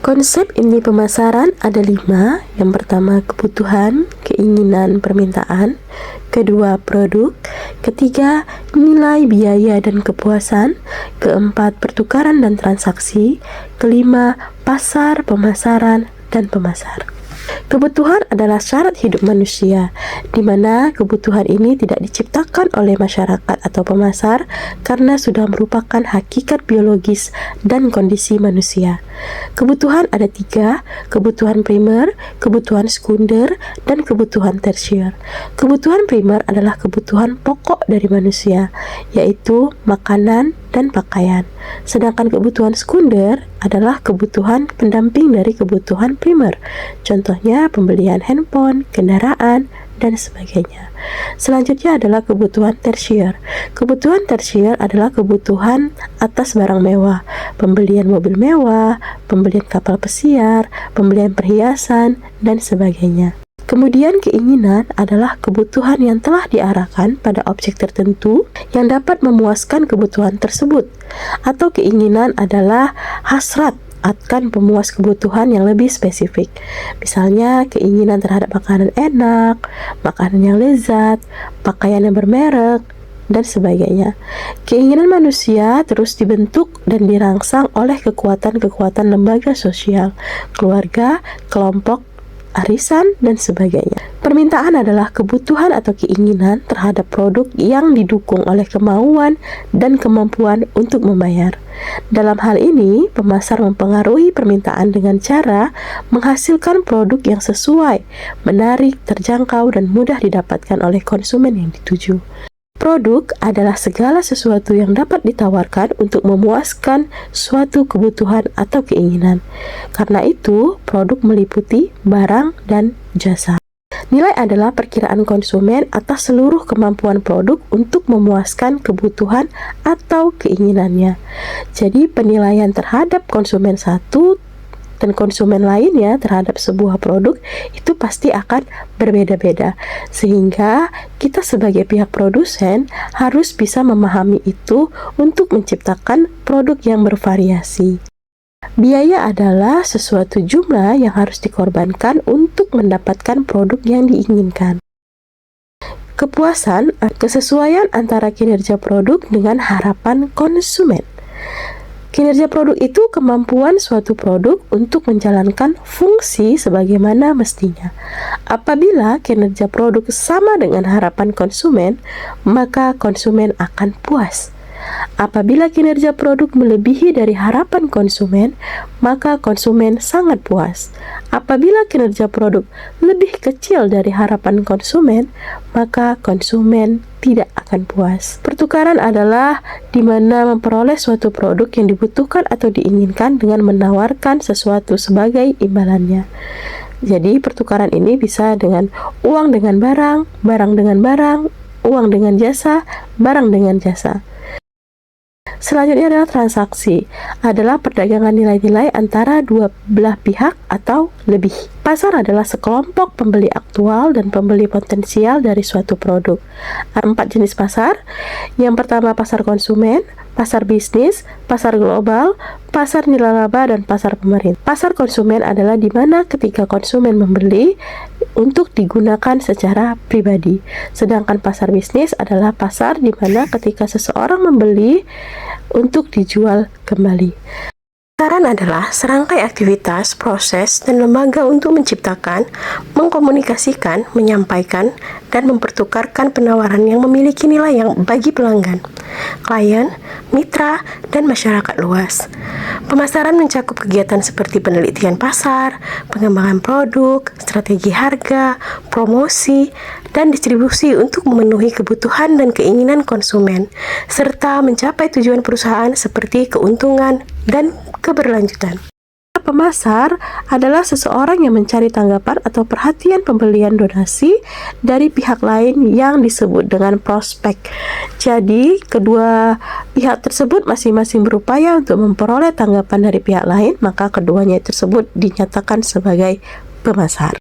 Konsep inti pemasaran ada 5. Yang pertama, kebutuhan, keinginan, permintaan. Kedua, produk. Ketiga, nilai, biaya, dan kepuasan. Keempat, pertukaran dan transaksi. Kelima, pasar, pemasaran, dan pemasar. Kebutuhan adalah syarat hidup manusia, di mana kebutuhan ini tidak diciptakan oleh masyarakat atau pemasar karena sudah merupakan hakikat biologis dan kondisi manusia. Kebutuhan ada 3, kebutuhan primer, kebutuhan sekunder, dan kebutuhan tersier. Kebutuhan primer adalah kebutuhan pokok dari manusia, yaitu makanan dan pakaian. Sedangkan kebutuhan sekunder adalah kebutuhan pendamping dari kebutuhan primer. Contohnya pembelian handphone, kendaraan, dan sebagainya. Selanjutnya adalah kebutuhan tersier. Kebutuhan tersier adalah kebutuhan atas barang mewah, pembelian mobil mewah, pembelian kapal pesiar, pembelian perhiasan, dan sebagainya. Kemudian keinginan adalah kebutuhan yang telah diarahkan pada objek tertentu yang dapat memuaskan kebutuhan tersebut. Atau keinginan adalah hasrat akan pemuas kebutuhan yang lebih spesifik. Misalnya keinginan terhadap makanan enak, makanan yang lezat, pakaian yang bermerek, dan sebagainya. Keinginan manusia terus dibentuk dan dirangsang oleh kekuatan-kekuatan lembaga sosial, keluarga, kelompok, arisan, dan sebagainya. Permintaan adalah kebutuhan atau keinginan terhadap produk yang didukung oleh kemauan dan kemampuan untuk membayar. Dalam hal ini, pemasar mempengaruhi permintaan dengan cara menghasilkan produk yang sesuai, menarik, terjangkau, dan mudah didapatkan oleh konsumen yang dituju. Produk adalah segala sesuatu yang dapat ditawarkan untuk memuaskan suatu kebutuhan atau keinginan. Karena itu, produk meliputi barang dan jasa. Nilai adalah perkiraan konsumen atas seluruh kemampuan produk untuk memuaskan kebutuhan atau keinginannya. Jadi, penilaian terhadap konsumen satu dan konsumen lainnya terhadap sebuah produk itu pasti akan berbeda-beda, sehingga kita sebagai pihak produsen harus bisa memahami itu untuk menciptakan produk yang bervariasi. Biaya adalah sesuatu jumlah yang harus dikorbankan untuk mendapatkan produk yang diinginkan. Kepuasan, kesesuaian antara kinerja produk dengan harapan konsumen. Kinerja produk itu kemampuan suatu produk untuk menjalankan fungsi sebagaimana mestinya. Apabila kinerja produk sama dengan harapan konsumen, maka konsumen akan puas. Apabila kinerja produk melebihi dari harapan konsumen, maka konsumen sangat puas. Apabila kinerja produk lebih kecil dari harapan konsumen, maka konsumen tidak akan puas. Pertukaran adalah di mana memperoleh suatu produk yang dibutuhkan atau diinginkan dengan menawarkan sesuatu sebagai imbalannya. Jadi pertukaran ini bisa dengan uang dengan barang, barang dengan barang, uang dengan jasa, barang dengan jasa. Selanjutnya adalah transaksi, adalah perdagangan nilai-nilai antara dua belah pihak atau lebih. Pasar adalah sekelompok pembeli aktual dan pembeli potensial dari suatu produk. Ada 4 jenis pasar. Yang pertama pasar konsumen, pasar bisnis, pasar global, pasar nirlaba, dan pasar pemerintah. Pasar konsumen adalah di mana ketika konsumen membeli untuk digunakan secara pribadi. Sedangkan pasar bisnis adalah pasar di mana ketika seseorang membeli untuk dijual kembali. Pemasaran adalah serangkai aktivitas, proses, dan lembaga untuk menciptakan, mengkomunikasikan, menyampaikan, dan mempertukarkan penawaran yang memiliki nilai yang bagi pelanggan, klien, mitra, dan masyarakat luas. Pemasaran mencakup kegiatan seperti penelitian pasar, pengembangan produk, strategi harga, promosi, dan distribusi untuk memenuhi kebutuhan dan keinginan konsumen, serta mencapai tujuan perusahaan seperti keuntungan dan keberlanjutan. Pemasar adalah seseorang yang mencari tanggapan atau perhatian pembelian donasi dari pihak lain yang disebut dengan prospek. Jadi, kedua pihak tersebut masing-masing berupaya untuk memperoleh tanggapan dari pihak lain, maka keduanya tersebut dinyatakan sebagai pemasar.